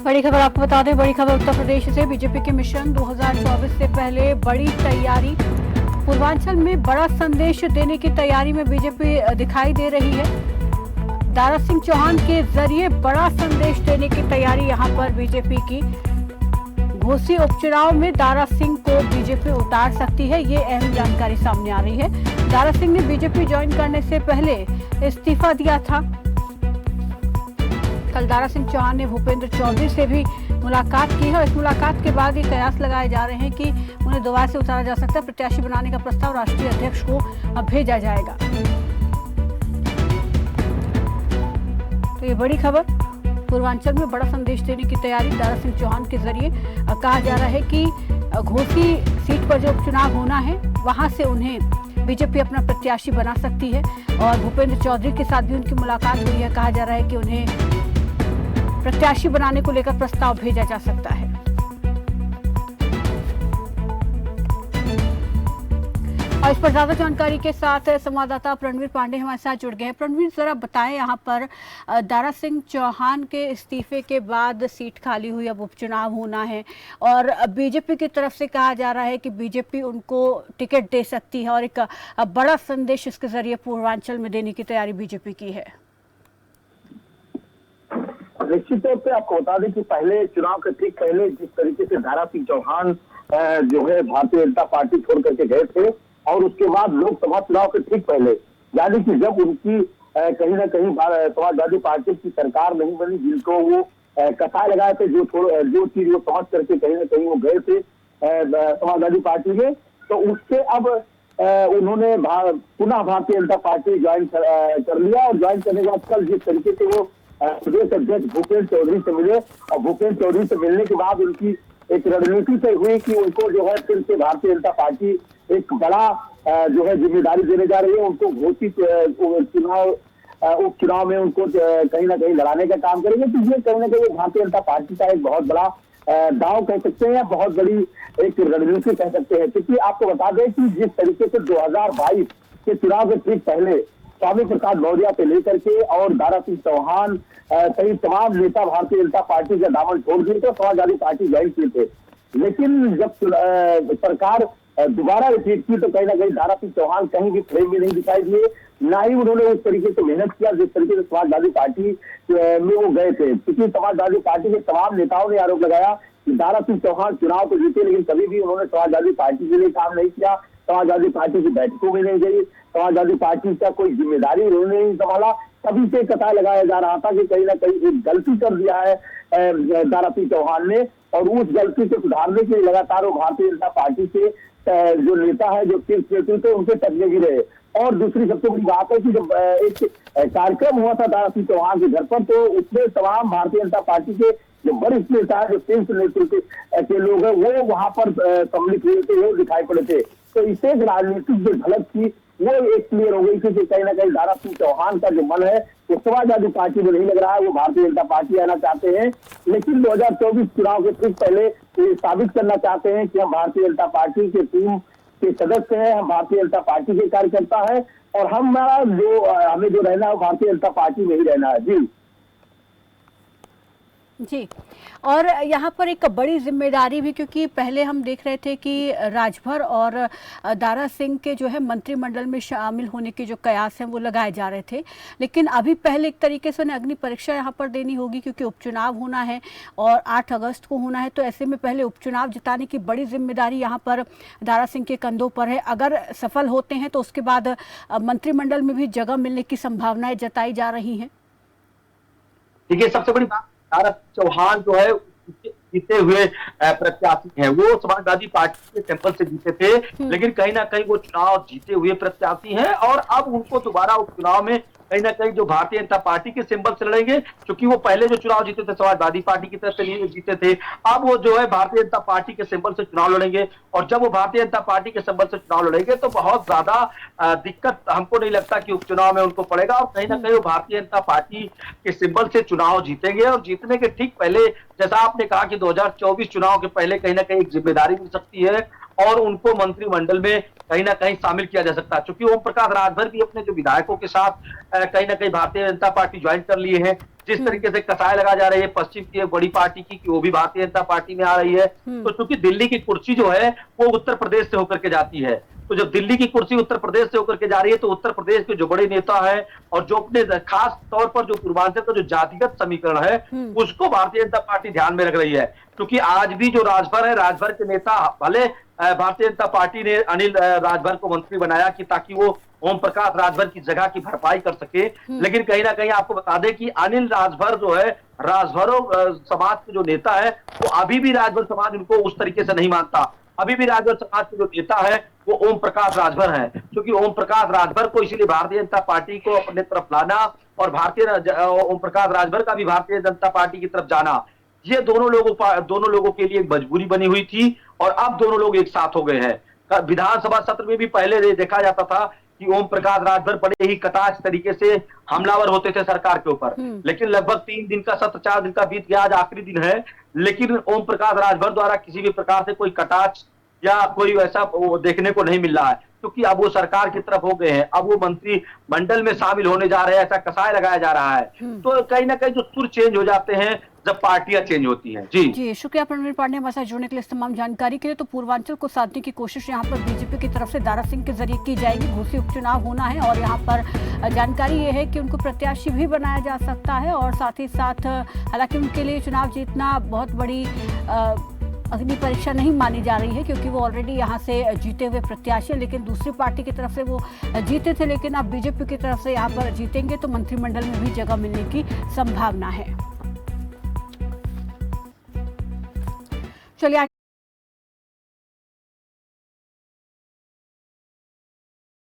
बड़ी खबर आपको बता दें, बड़ी खबर उत्तर प्रदेश से। बीजेपी के मिशन 2024 से पहले बड़ी तैयारी। पूर्वांचल में बड़ा संदेश देने की तैयारी में बीजेपी दिखाई दे रही है। दारा सिंह चौहान के जरिए बड़ा संदेश देने की तैयारी यहां पर बीजेपी की। घोसी उपचुनाव में दारा सिंह को बीजेपी उतार सकती है, ये अहम जानकारी सामने आ रही है। दारा सिंह ने बीजेपी ज्वाइन करने से पहले इस्तीफा दिया था। कल दारा सिंह चौहान ने भूपेंद्र चौधरी से भी मुलाकात की है और इस मुलाकात के बाद ये कयास लगाए जा रहे हैं कि उन्हें दोबारा से उतारा जा सकता है। प्रत्याशी बनाने का प्रस्ताव राष्ट्रीय अध्यक्ष को भेजा जाएगा। तो ये बड़ी खबर, पूर्वांचल में बड़ा संदेश देने की तैयारी दारा सिंह चौहान के जरिए। कहा जा रहा है कि घोसी सीट पर जो उपचुनाव होना है वहां से उन्हें बीजेपी अपना प्रत्याशी बना सकती है और भूपेंद्र चौधरी के साथ भी उनकी मुलाकात हुई है। कहा जा रहा है कि उन्हें प्रत्याशी बनाने को लेकर प्रस्ताव भेजा जा सकता है। और इस पर ज्यादा जानकारी के साथ संवाददाता प्रणवीर पांडे हमारे साथ जुड़ गए हैं। प्रणवीर, जरा बताएं, यहाँ पर दारा सिंह चौहान के इस्तीफे के बाद सीट खाली हुई, अब उपचुनाव होना है और बीजेपी की तरफ से कहा जा रहा है कि बीजेपी उनको टिकट दे सकती है और एक बड़ा संदेश इसके जरिए पूर्वांचल में देने की तैयारी बीजेपी की है। निश्चित तौर पे आपको बता दें कि पहले चुनाव के ठीक पहले जिस तरीके से दारा सिंह चौहान जो है भारतीय जनता पार्टी छोड़ करके गए थे और उसके बाद लोकसभा चुनाव के ठीक पहले, यानी कि जब उनकी कहीं ना कहीं समाजवादी पार्टी की सरकार नहीं बनी, जिनको वो कसाई लगाए थे, जो चीज वो समझ करके कहीं ना कहीं वो गए थे समाजवादी पार्टी में, तो उससे अब उन्होंने पुनः भारतीय जनता पार्टी ज्वाइन कर लिया और ज्वाइन करने के बाद कल जिस तरीके से वो प्रदेश अध्यक्ष भूपेंद्र चौधरी से मिले और भूपेंद्र चौधरी से मिलने के बाद उनकी एक रणनीति तय हुई कि उनको जो है फिर से भारतीय जनता पार्टी एक बड़ा जो है जिम्मेदारी देने जा रही है। उनको घोषित उपचुनाव में उनको कहीं ना कहीं लड़ाने का काम करेंगे। तो ये कहीं ना कहीं भारतीय जनता पार्टी का एक बहुत बड़ा दाव कह सकते हैं, बहुत बड़ी एक रणनीति कह सकते हैं। क्योंकि आपको बता दें कि जिस तरीके से 2022 के चुनाव के ठीक पहले स्वामी प्रसाद मौर्य से लेकर के और दारा सिंह चौहान सहित तमाम नेता भारतीय जनता पार्टी का दामन छोड़ दिए थे, समाजवादी पार्टी ज्वाइन किए थे। लेकिन जब सरकार दोबारा रिपीट की तो कहीं ना कहीं दारा सिंह चौहान कहीं भी फ्रेम में नहीं दिखाई दिए, ना ही उन्होंने उस तरीके से मेहनत किया जिस तरीके से समाजवादी पार्टी में वो गए थे। क्योंकि समाजवादी पार्टी के तमाम नेताओं ने आरोप लगाया कि दारा सिंह चौहान चुनाव तो जीते लेकिन कभी भी उन्होंने समाजवादी पार्टी के लिए काम नहीं किया, समाजवादी पार्टी की बैठकों में नहीं गई, समाजवादी पार्टी का कोई जिम्मेदारी उन्होंने नहीं संभाला। तभी से कथा लगाया जा रहा था कि कहीं ना कहीं एक गलती कर दिया है दारा सिंह चौहान ने और उस गलती को सुधारने के लिए लगातार वो भारतीय जनता पार्टी के जो नेता है, जो शीर्ष नेतृत्व थे, उनसे टकने भी रहे। और दूसरी सबसे बड़ी बात है कि जब एक कार्यक्रम हुआ था दारा सिंह चौहान के घर पर, तो उसमें तमाम भारतीय जनता पार्टी के जो वरिष्ठ नेता है, जो शीर्ष नेतृत्व के लोग हैं, वो वहां पर सम्मिलित हुए थे, वो दिखाई पड़े थे। तो इससे राजनीतिक जो झलक थी वो एक क्लियर हो गई थी कि कहीं ना कहीं दारा सिंह चौहान का जो मन है वो समाजवादी पार्टी में नहीं लग रहा है, वो भारतीय जनता पार्टी आना चाहते हैं। लेकिन 2024 चुनाव के ठीक पहले ये साबित करना चाहते हैं कि हम भारतीय जनता पार्टी के टीम के सदस्य हैं, हम भारतीय जनता पार्टी के कार्यकर्ता है और हमें जो रहना है वो भारतीय जनता पार्टी में ही रहना है। जी, और यहाँ पर एक बड़ी जिम्मेदारी भी, क्योंकि पहले हम देख रहे थे कि राजभर और दारा सिंह के जो है मंत्रिमंडल में शामिल होने के जो कयास हैं वो लगाए जा रहे थे, लेकिन अभी पहले एक तरीके से उन्हें अग्नि परीक्षा यहाँ पर देनी होगी क्योंकि उपचुनाव होना है और 8 अगस्त को होना है। तो ऐसे में पहले उपचुनाव जिताने की बड़ी जिम्मेदारी यहाँ पर दारा सिंह के कंधों पर है। अगर सफल होते हैं तो उसके बाद मंत्रिमंडल में भी जगह मिलने की संभावनाएं जताई जा रही हैं। देखिए, सबसे बड़ी बात, दारा चौहान जो है जीते हुए प्रत्याशी हैं, वो समाजवादी पार्टी के टेम्पल से जीते थे, लेकिन कहीं ना कहीं वो चुनाव जीते हुए प्रत्याशी हैं और अब उनको दोबारा उपचुनाव में कहीं ना कहीं जो भारतीय जनता पार्टी के सिंबल से लड़ेंगे, क्योंकि वो पहले जो चुनाव जीते थे समाजवादी पार्टी की तरफ से जीते थे, अब वो जो है भारतीय जनता पार्टी के सिंबल से चुनाव लड़ेंगे और जब वो भारतीय जनता पार्टी के सिंबल से चुनाव लड़ेंगे तो बहुत ज्यादा दिक्कत हमको नहीं लगता कि उपचुनाव में उनको पड़ेगा और कहीं ना कहीं वो भारतीय जनता पार्टी के सिंबल से चुनाव जीतेंगे और जीतने के ठीक पहले, जैसा आपने कहा कि 2024 चुनाव के पहले कहीं ना कहीं एक जिम्मेदारी मिल सकती है और उनको मंत्रिमंडल में कहीं ना कहीं शामिल किया जा सकता है, क्योंकि ओम प्रकाश राजभर भी अपने जो विधायकों के साथ कहीं ना कहीं भारतीय जनता पार्टी ज्वाइन कर लिए हैं। जिस तरीके से कसाय लगा जा रही है पश्चिम की एक बड़ी पार्टी की कि वो भी भारतीय जनता पार्टी में आ रही है, तो चूंकि दिल्ली की कुर्सी जो है वो उत्तर प्रदेश से होकर के जाती है, तो जब दिल्ली की कुर्सी उत्तर प्रदेश से होकर के जा रही है तो उत्तर प्रदेश के जो बड़े नेता है और जो अपने खास तौर पर जो पूर्वांचल का जो जातिगत समीकरण है उसको भारतीय जनता पार्टी ध्यान में रख रही है। क्योंकि आज भी जो राजभर है, राजभर के नेता भले भारतीय जनता पार्टी ने अनिल राजभर को मंत्री बनाया कि ताकि वो ओम प्रकाश राजभर की जगह की भरपाई कर सके, लेकिन कहीं ना कहीं आपको बता दें कि अनिल राजभर जो है राजभरों समाज के जो नेता है वो अभी भी राजभर समाज उनको उस तरीके से नहीं मानता। अभी भी राजभर समाज के जो नेता है वो ओम प्रकाश राजभर है, क्योंकि ओम प्रकाश राजभर को इसीलिए भारतीय जनता पार्टी को अपने तरफ लाना और ओम प्रकाश राजभर का भी भारतीय जनता पार्टी की तरफ जाना, ये दोनों लोगों के लिए एक मजबूरी बनी हुई थी और अब दोनों लोग एक साथ हो गए हैं। विधानसभा सत्र में भी पहले देखा जाता था कि ओम प्रकाश राजभर बड़े ही कटाक्ष तरीके से हमलावर होते थे सरकार के ऊपर, लेकिन लगभग 3 दिन का सत्र 4 दिन का बीत गया, आज आखिरी दिन है, लेकिन ओम प्रकाश राजभर द्वारा किसी भी प्रकार से कोई कटाक्ष या कोई ऐसा देखने को नहीं मिल रहा है, क्योंकि अब वो सरकार की तरफ हो गए हैं, अब वो मंत्रिमंडल में शामिल होने जा रहे हैं, ऐसा कसाय लगाया जा रहा है। तो कहीं ना कहीं जो सुर चेंज हो जाते हैं जब पार्टियां चेंज होती हैं। जी शुक्रिया प्रवीण पांडे हमारे साथ जुड़ने के लिए, इस तमाम जानकारी के लिए। तो पूर्वांचल को साधने की कोशिश यहाँ पर बीजेपी की तरफ से दारा सिंह के जरिए की जाएगी। घोसी उपचुनाव होना है और यहाँ पर जानकारी ये है कि उनको प्रत्याशी भी बनाया जा सकता है और साथ ही साथ हालांकि उनके लिए चुनाव जीतना बहुत बड़ी अग्नि परीक्षा नहीं मानी जा रही है, क्योंकि वो ऑलरेडी यहाँ से जीते हुए प्रत्याशी हैं, लेकिन दूसरी पार्टी की तरफ से वो जीते थे, लेकिन अब बीजेपी की तरफ से यहाँ पर जीतेंगे तो मंत्रिमंडल में भी जगह मिलने की संभावना है। चलिए